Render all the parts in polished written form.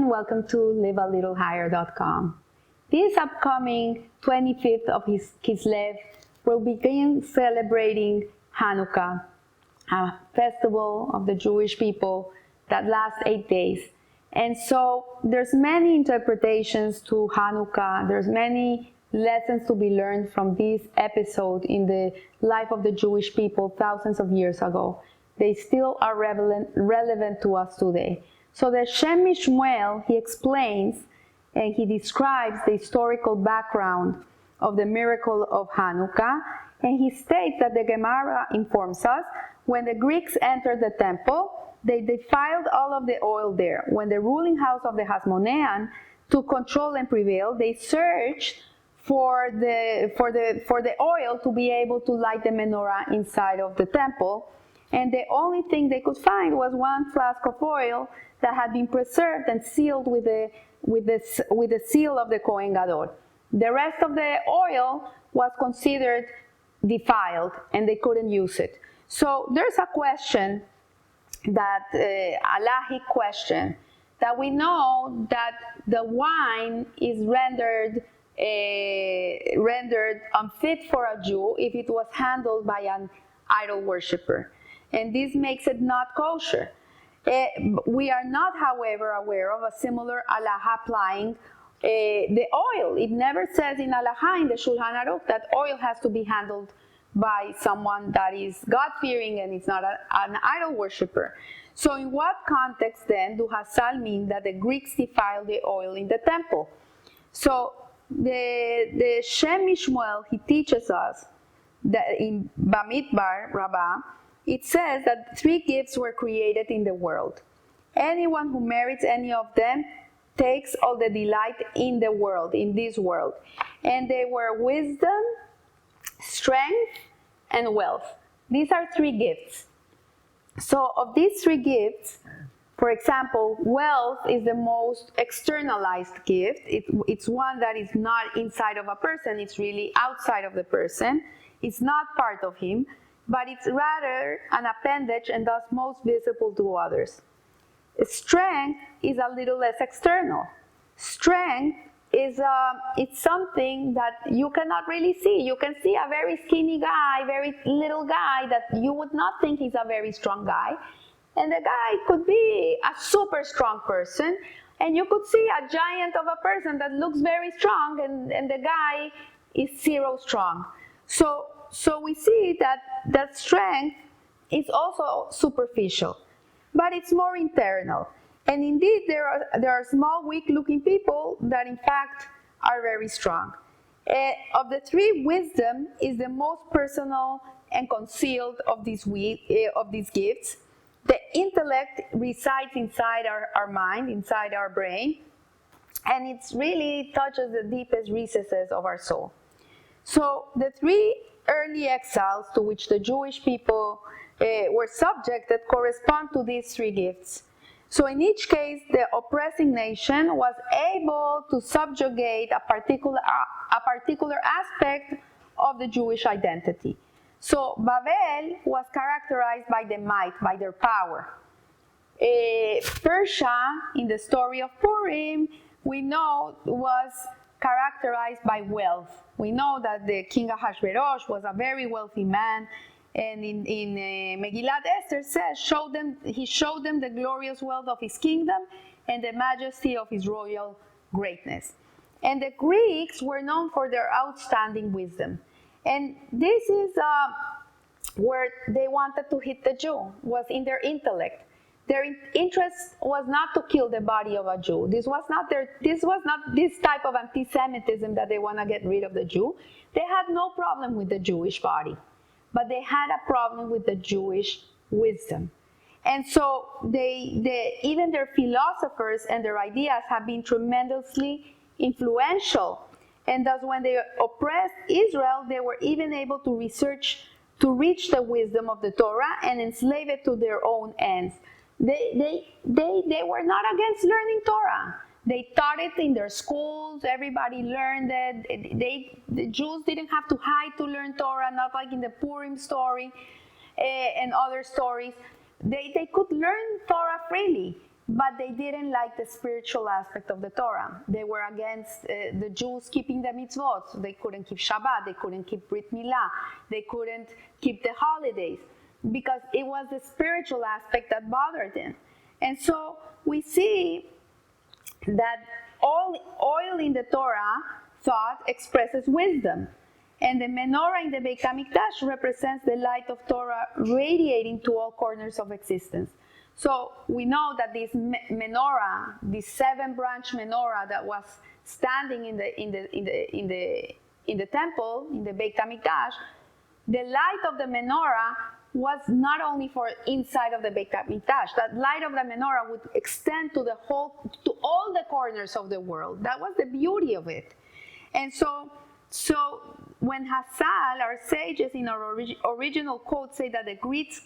and welcome to livealittlehigher.com. This upcoming 25th of Kislev will begin celebrating Chanukah, a festival of the Jewish people that lasts 8 days. And so there's many interpretations to Chanukah. There's many lessons to be learned from this episode in the life of the Jewish people thousands of years ago. They still are relevant to us today. So the Shem Mishmuel, he explains and he describes the historical background of the miracle of Chanukah, and he states that the Gemara informs us, when the Greeks entered the temple, they defiled all of the oil there. When the ruling house of the Hasmonean took control and prevailed, they searched for the oil to be able to light the menorah inside of the temple, and the only thing they could find was one flask of oil that had been preserved and sealed with the seal of the Kohen Gadol. The rest of the oil was considered defiled and they couldn't use it. So there's a question, that halachic question, that we know that the wine is rendered unfit for a Jew if it was handled by an idol worshiper, and this makes it not kosher. We are not, however, aware of a similar halacha applying the oil. It never says in halacha in the Shulchan Aruch that oil has to be handled by someone that is God-fearing and is not an idol worshiper. So in what context then do Hassal mean that the Greeks defiled the oil in the temple? So the Shem Mishmuel, he teaches us that in Bamidbar Rabbah, it says that 3 gifts were created in the world. Anyone who merits any of them takes all the delight in the world, in this world. And they were wisdom, strength, and wealth. These are 3 gifts. So of these 3 gifts, for example, wealth is the most externalized gift. It's one that is not inside of a person, it's really outside of the person. It's not part of him, but it's rather an appendage and thus most visible to others. Strength is a little less external. Strength is it's something that you cannot really see. You can see a very skinny guy, very little guy that you would not think he's a very strong guy. And the guy could be a super strong person, and you could see a giant of a person that looks very strong, and the guy is 0 strong. So we see that strength is also superficial, but it's more internal. And indeed, there are small, weak-looking people that in fact are very strong. Of the 3, wisdom is the most personal and concealed of these gifts. The intellect resides inside our mind, inside our brain, and it really touches the deepest recesses of our soul. So the 3 early exiles to which the Jewish people were subjected correspond to these 3 gifts. So in each case, the oppressing nation was able to subjugate a particular aspect of the Jewish identity. So Babel was characterized by the might, by their power. Persia, in the story of Purim, we know was characterized by wealth. We know that the king Ahasuerus was a very wealthy man, and in Megillat Esther says, he showed them the glorious wealth of his kingdom and the majesty of his royal greatness. And the Greeks were known for their outstanding wisdom. And this is where they wanted to hit the Jew, was in their intellect. Their interest was not to kill the body of a Jew. This was not this type of anti-Semitism that they want to get rid of the Jew. They had no problem with the Jewish body, but they had a problem with the Jewish wisdom. And so even their philosophers and their ideas have been tremendously influential. And thus when they oppressed Israel, they were even able to reach the wisdom of the Torah and enslave it to their own ends. They were not against learning Torah. They taught it in their schools. Everybody learned it. The Jews didn't have to hide to learn Torah, not like in the Purim story and other stories. They could learn Torah freely. but they didn't like the spiritual aspect of the Torah. They were against the Jews keeping the mitzvot. So they couldn't keep Shabbat, they couldn't keep Brit Milah, they couldn't keep the holidays, because it was the spiritual aspect that bothered them. And so we see that all oil in the Torah thought expresses wisdom. And the menorah in the Beit HaMikdash represents the light of Torah radiating to all corners of existence. So we know that this menorah, this 7-branch menorah that was standing in the temple, in the Beit HaMikdash, the light of the menorah was not only for inside of the Beit HaMikdash. That light of the menorah would extend to all the corners of the world. That was the beauty of it. And so when Hassal, our sages in our original quote say that the Greeks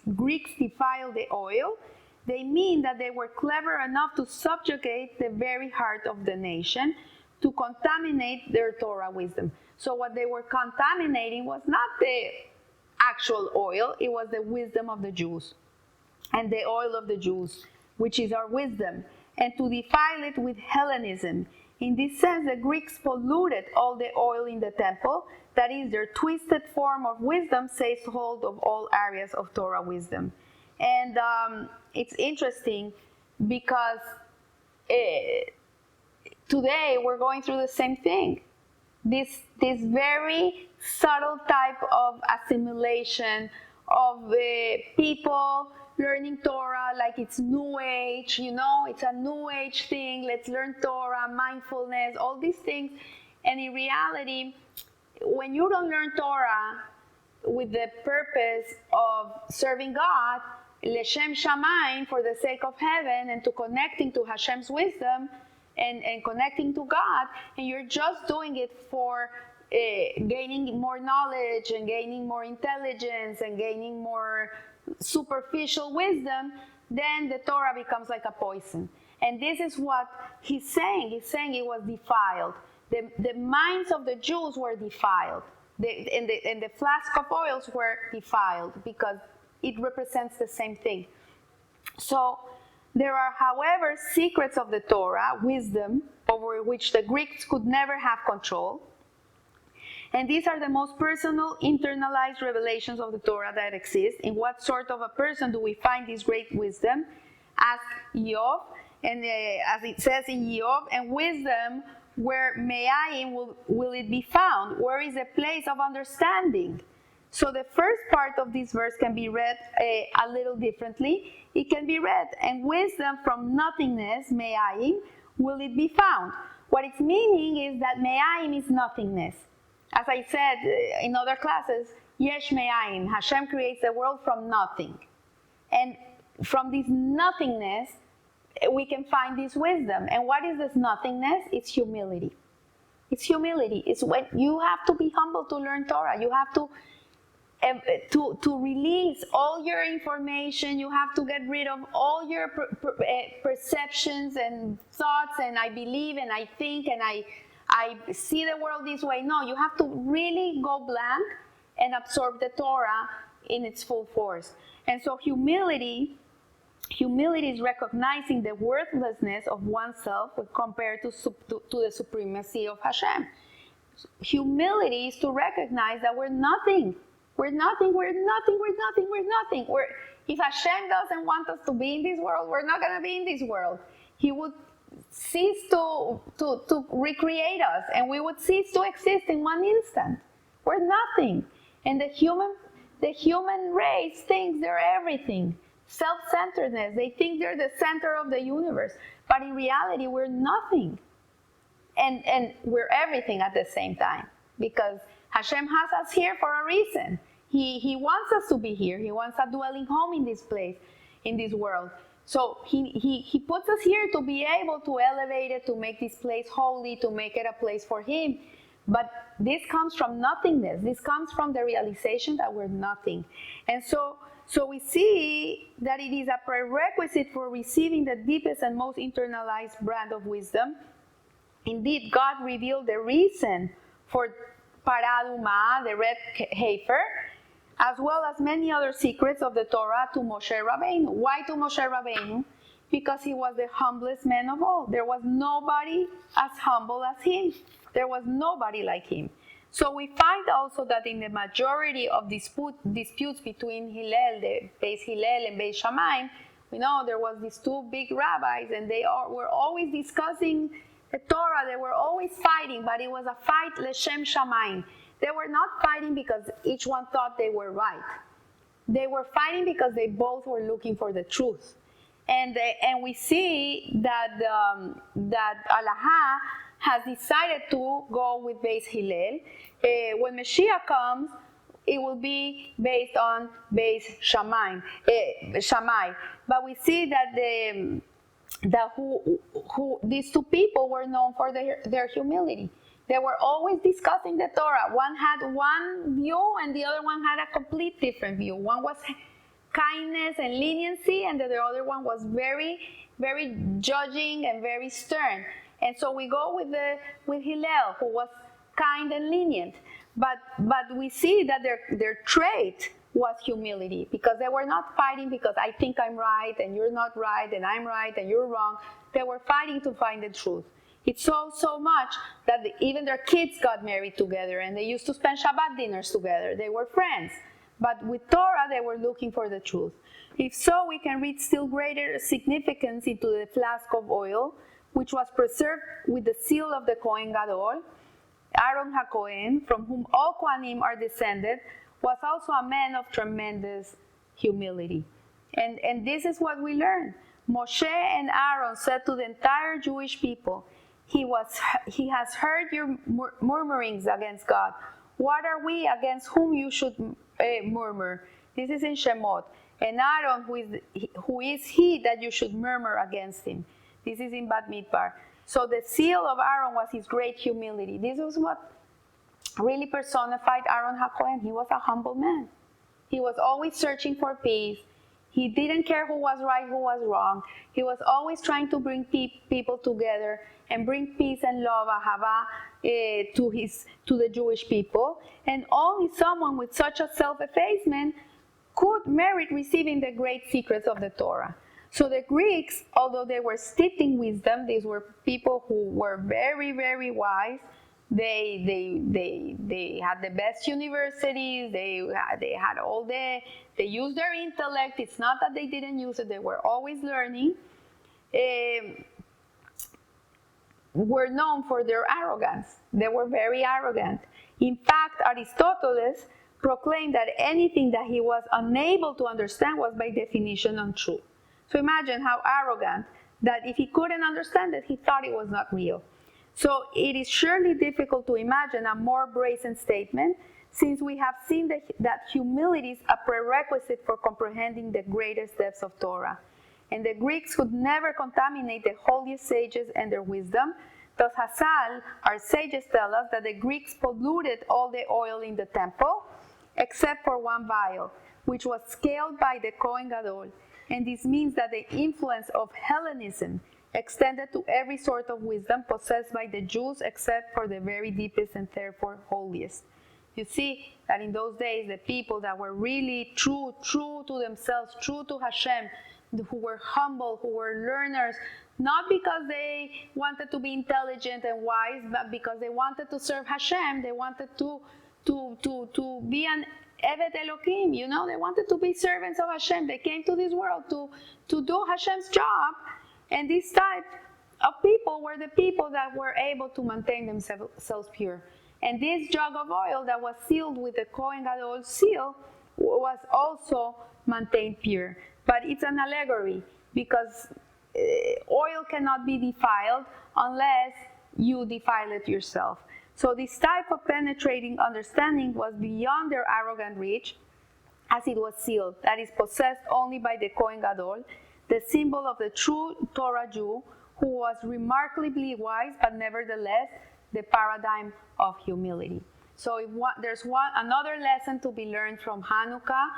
defiled the oil, they mean that they were clever enough to subjugate the very heart of the nation, to contaminate their Torah wisdom. So what they were contaminating was not the actual oil, it was the wisdom of the Jews and the oil of the Jews, which is our wisdom, and to defile it with Hellenism. In this sense, the Greeks polluted all the oil in the temple, that is, their twisted form of wisdom seized hold of all areas of Torah wisdom. And it's interesting because today we're going through the same thing. This very subtle type of assimilation of people learning Torah like it's New Age, it's a New Age thing. Let's learn Torah, mindfulness, all these things. And in reality, when you don't learn Torah with the purpose of serving God, Leshem Shamayim, for the sake of heaven, and to connecting to Hashem's wisdom and connecting to God, and you're just doing it for gaining more knowledge and gaining more intelligence and gaining more superficial wisdom, then the Torah becomes like a poison. And this is what he's saying. He's saying it was defiled. The minds of the Jews were defiled. And the flask of oils were defiled because it represents the same thing. So there are, however, secrets of the Torah, wisdom, over which the Greeks could never have control. And these are the most personal, internalized revelations of the Torah that exist. In what sort of a person do we find this great wisdom? Ask Job, and as it says in Job, and wisdom, where me'ayin will it be found? Where is the place of understanding? So the first part of this verse can be read a little differently. It can be read, and wisdom from nothingness, me'ayin, will it be found? What it's meaning is that me'ayin is nothingness. As I said in other classes, yesh me'ayin, Hashem creates the world from nothing. And from this nothingness, we can find this wisdom. And what is this nothingness? It's humility. It's humility. It's when you have to be humble to learn Torah. You have to release all your information. You have to get rid of all your perceptions and thoughts, and I believe and I think and I see the world this way. No, you have to really go blank and absorb the Torah in its full force. And so humility is recognizing the worthlessness of oneself compared to the supremacy of Hashem. Humility is to recognize that we're nothing. We're nothing. If Hashem doesn't want us to be in this world, we're not going to be in this world. He would cease to recreate us, and we would cease to exist in one instant. We're nothing. And the human race thinks they're everything. Self-centeredness. They think they're the center of the universe. But in reality, we're nothing. And we're everything at the same time. Because Hashem has us here for a reason. He wants us to be here. He wants a dwelling home in this place, in this world. So he puts us here to be able to elevate it, to make this place holy, to make it a place for Him. But this comes from nothingness. This comes from the realization that we're nothing. And so we see that it is a prerequisite for receiving the deepest and most internalized brand of wisdom. Indeed, God revealed the reason for Paraduma, the red heifer, as well as many other secrets of the Torah to Moshe Rabbeinu. Why to Moshe Rabbeinu? Because he was the humblest man of all. There was nobody as humble as him. There was nobody like him. So we find also that in the majority of disputes between Hillel, the Beis Hillel and Beis Shammai, we know there was these two big rabbis, and they were always discussing the Torah. They were always fighting, but it was a fight leshem shamayim. They were not fighting because each one thought they were right. They were fighting because they both were looking for the truth. And we see that that Halacha has decided to go with Beis Hillel. When Mashiach comes, it will be based on Beis Shammai. But we see that these two people were known for their humility. They were always discussing the Torah. One had one view and the other one had a complete different view. One was kindness and leniency, and the other one was very, very judging and very stern. And so we go with Hillel, who was kind and lenient. But we see that their trait was humility, because they were not fighting because I think I'm right and you're not right and I'm right and you're wrong. They were fighting to find the truth. It's so much that even their kids got married together, and they used to spend Shabbat dinners together. They were friends. But with Torah, they were looking for the truth. If so, we can read still greater significance into the flask of oil, which was preserved with the seal of the Kohen Gadol. Aaron HaKohen, from whom all Kohanim are descended, was also a man of tremendous humility. And this is what we learn. Moshe and Aaron said to the entire Jewish people, He has heard your murmurings against God. What are we against whom you should murmur? This is in Shemot. And Aaron, who is he that you should murmur against him? This is in Bamidbar. So the seal of Aaron was his great humility. This was what really personified Aaron HaKohen. He was a humble man. He was always searching for peace. He didn't care who was right, who was wrong. He was always trying to bring people together and bring peace and love, ahava, to the Jewish people. And only someone with such a self-effacement could merit receiving the great secrets of the Torah. So the Greeks, although they were steeped in wisdom, these were people who were very, very wise. They had the best universities. They had they used their intellect. It's not that they didn't use it. They were always learning. Were known for their arrogance. They were very arrogant. In fact, Aristotle proclaimed that anything that he was unable to understand was by definition untrue. So imagine how arrogant that if he couldn't understand it, he thought it was not real. So it is surely difficult to imagine a more brazen statement, since we have seen that humility is a prerequisite for comprehending the greatest depths of Torah. And the Greeks could never contaminate the holiest sages and their wisdom. Thus Hassal, our sages, tell us that the Greeks polluted all the oil in the temple, except for one vial, which was scaled by the Kohen Gadol. And this means that the influence of Hellenism extended to every sort of wisdom possessed by the Jews, except for the very deepest and therefore holiest. You see that in those days, the people that were really true to themselves, true to Hashem, who were humble, who were learners, not because they wanted to be intelligent and wise, but because they wanted to serve Hashem. They wanted to be an Evet Elohim, they wanted to be servants of Hashem. They came to this world to do Hashem's job. And this type of people were the people that were able to maintain themselves pure. And this jug of oil that was sealed with the Kohen Gadol seal was also maintained pure. But it's an allegory, because oil cannot be defiled unless you defile it yourself. So this type of penetrating understanding was beyond their arrogant reach, as it was sealed, that is possessed only by the Kohen Gadol, the symbol of the true Torah Jew, who was remarkably wise, but nevertheless the paradigm of humility. So there's another lesson to be learned from Chanukah,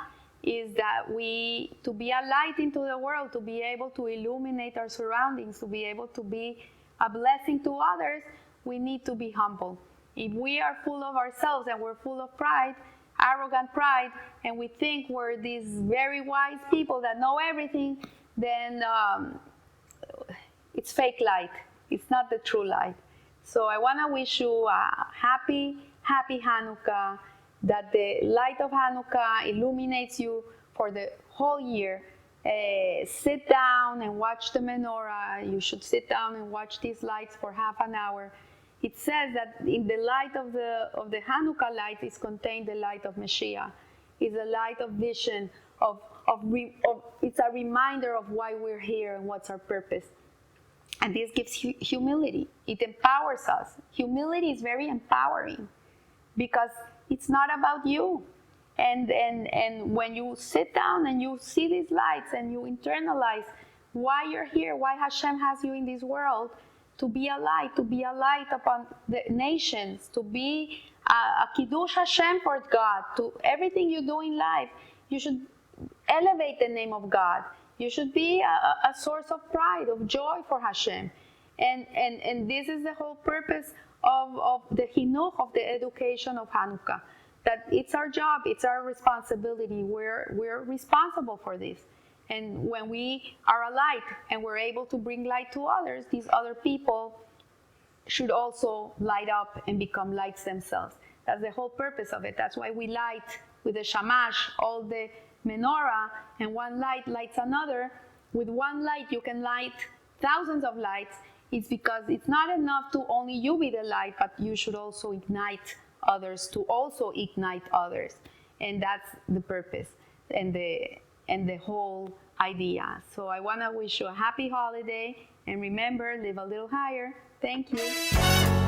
is that to be a light into the world, to be able to illuminate our surroundings, to be able to be a blessing to others, we need to be humble. If we are full of ourselves and we're full of pride, arrogant pride, and we think we're these very wise people that know everything, then it's fake light. It's not the true light. So I want to wish you a happy Hanukkah, that the light of Hanukkah illuminates you for the whole year. Sit down and watch the menorah. You should sit down and watch these lights for half an hour. It says that in the light of the Hanukkah light is contained the light of Mashiach. It's a light of vision, it's a reminder of why we're here and what's our purpose. And this gives humility. It empowers us. Humility is very empowering because it's not about you. And when you sit down and you see these lights and you internalize why you're here, why Hashem has you in this world, to be a light upon the nations, to be a Kiddush Hashem for God, to everything you do in life, you should elevate the name of God. You should be a source of pride, of joy for Hashem. And this is the whole purpose of the chinuch, of the education of Hanukkah. That it's our job, it's our responsibility. We're responsible for this. And when we are a light and we're able to bring light to others, these other people should also light up and become lights themselves. That's the whole purpose of it. That's why we light with the shamash, all the menorah, and one light lights another. With one light you can light thousands of lights. It's because it's not enough to only you be the light, but you should also ignite others to also ignite others. And that's the purpose and the whole idea. So I want to wish you a happy holiday, and remember, live a little higher. Thank you.